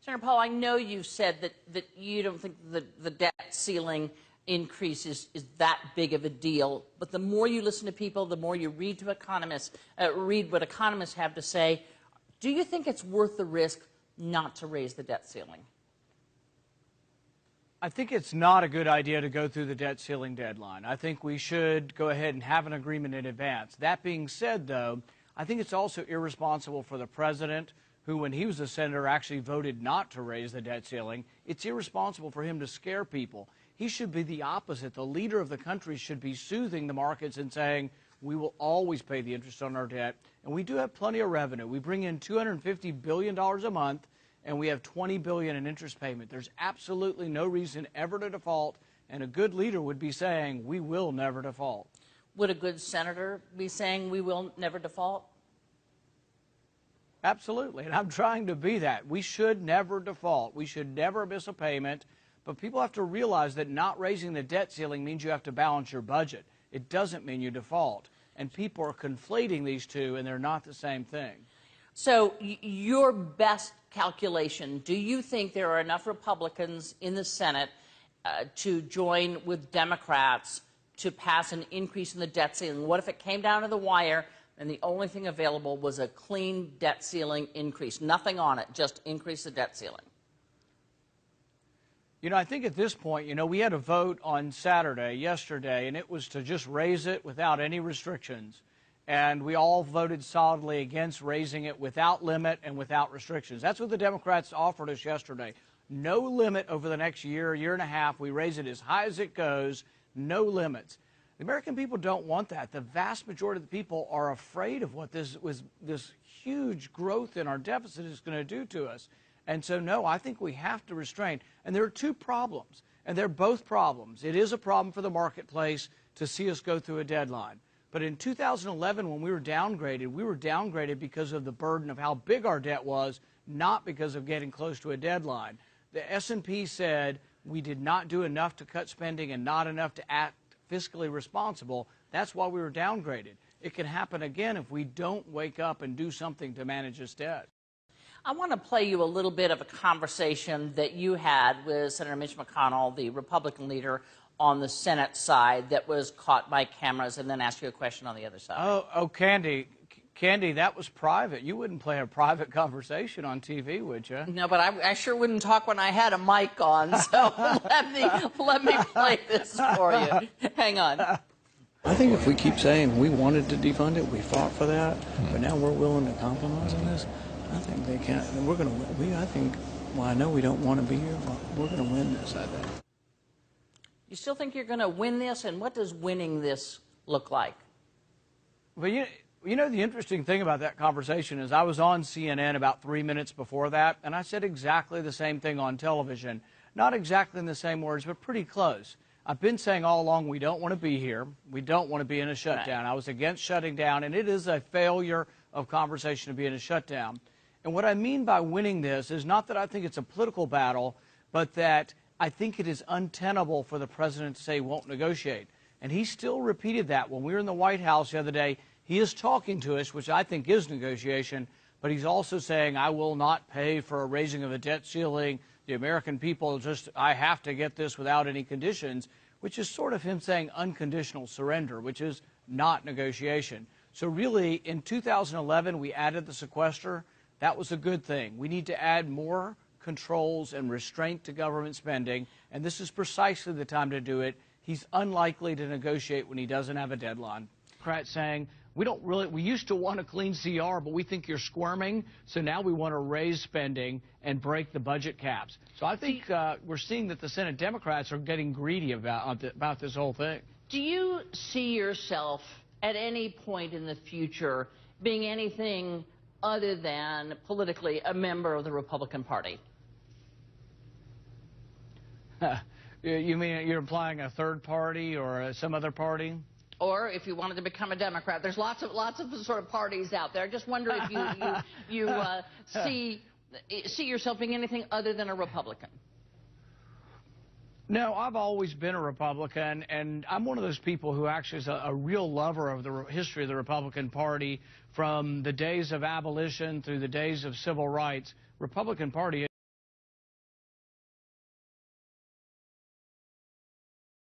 Senator Paul, I know you said that you don't think the debt ceiling increase is that big of a deal, but the more you listen to people, the more you read to economists, read what economists have to say, do you think it's worth the risk not to raise the debt ceiling? I think it's not a good idea to go through the debt ceiling deadline. I think we should go ahead and have an agreement in advance. That being said, though, I think it's also irresponsible for the president, who, when he was a senator, actually voted not to raise the debt ceiling. It's irresponsible for him to scare people. He should be the opposite. The leader of the country should be soothing the markets and saying, we will always pay the interest on our debt, and we do have plenty of revenue. We bring in $250 billion a month, and we have $20 billion in interest payment. There's absolutely no reason ever to default, and a good leader would be saying, we will never default. Would a good senator be saying we will never default? Absolutely, and I'm trying to be that. We should never default. We should never miss a payment, but people have to realize that not raising the debt ceiling means you have to balance your budget. It doesn't mean you default, and people are conflating these two, and they're not the same thing. So your best calculation, do you think there are enough Republicans in the Senate to join with Democrats to pass an increase in the debt ceiling? What if it came down to the wire and the only thing available was a clean debt ceiling increase, nothing on it, just increase the debt ceiling? You know, I think at this point, we had a vote on yesterday, and it was to just raise it without any restrictions. And we all voted solidly against raising it without limit and without restrictions. That's what the Democrats offered us yesterday. No limit over the next year, year and a half. We raise it as high as it goes, no limits. The American people don't want that. The vast majority of the people are afraid of what this huge growth in our deficit is going to do to us. And so, no, I think we have to restrain. And there are two problems, and they're both problems. It is a problem for the marketplace to see us go through a deadline. But in 2011, when we were downgraded because of the burden of how big our debt was, not because of getting close to a deadline. The S&P said we did not do enough to cut spending and not enough to act fiscally responsible. That's why we were downgraded. It can happen again if we don't wake up and do something to manage this debt. I want to play you a little bit of a conversation that you had with Senator Mitch McConnell, the Republican leader on the Senate side, that was caught by cameras, and then ask you a question on the other side. Oh, Candy, that was private. You wouldn't play a private conversation on TV, would you? No, but I sure wouldn't talk when I had a mic on, so let me play this for you. Hang on. I think if we keep saying we wanted to defund it, we fought for that, but now we're willing to compromise on this, I think they can't. And we're going to win. Well, I know we don't want to be here, but we're going to win this, I think. You still think you're going to win this, and what does winning this look like? Well, you know, the interesting thing about that conversation is I was on CNN about 3 minutes before that, and I said exactly the same thing on television. Not exactly in the same words, but pretty close. I've been saying all along we don't want to be here. We don't want to be in a shutdown. Right. I was against shutting down, and it is a failure of conversation to be in a shutdown. And what I mean by winning this is not that I think it's a political battle, but that I think it is untenable for the president to say he won't negotiate. And he still repeated that when we were in the White House the other day. He is talking to us, which I think is negotiation, but he's also saying, I will not pay for a raising of a debt ceiling. The American people I have to get this without any conditions, which is sort of him saying unconditional surrender, which is not negotiation. So really, in 2011, we added the sequester. That was a good thing. We need to add more controls and restraint to government spending, and this is precisely the time to do it. He's unlikely to negotiate when he doesn't have a deadline. Democrats saying, we used to want a clean CR, but we think you're squirming, so now we want to raise spending and break the budget caps. So I think we're seeing that the Senate Democrats are getting greedy about this whole thing. Do you see yourself at any point in the future being anything other than politically a member of the Republican Party? You mean you're implying a third party or some other party? Or if you wanted to become a Democrat, there's lots of sort of parties out there. I just wonder if you see yourself being anything other than a Republican. No, I've always been a Republican, and I'm one of those people who actually is a real lover of the history of the Republican Party, from the days of abolition through the days of civil rights. Republican Party